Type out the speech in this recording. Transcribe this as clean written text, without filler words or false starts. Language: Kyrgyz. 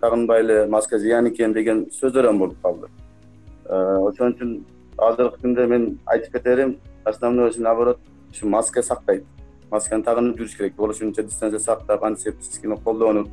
тагынбай эле маска зыян экен деген сөздөр ham болуп калды. Ошон үчүн азыркы күндө мен айтып кетерим, основной наоборот маска сактайт. Масканы тагынып жүрүш керек. Болушунча дистанция сактап, антисептик колдонуп,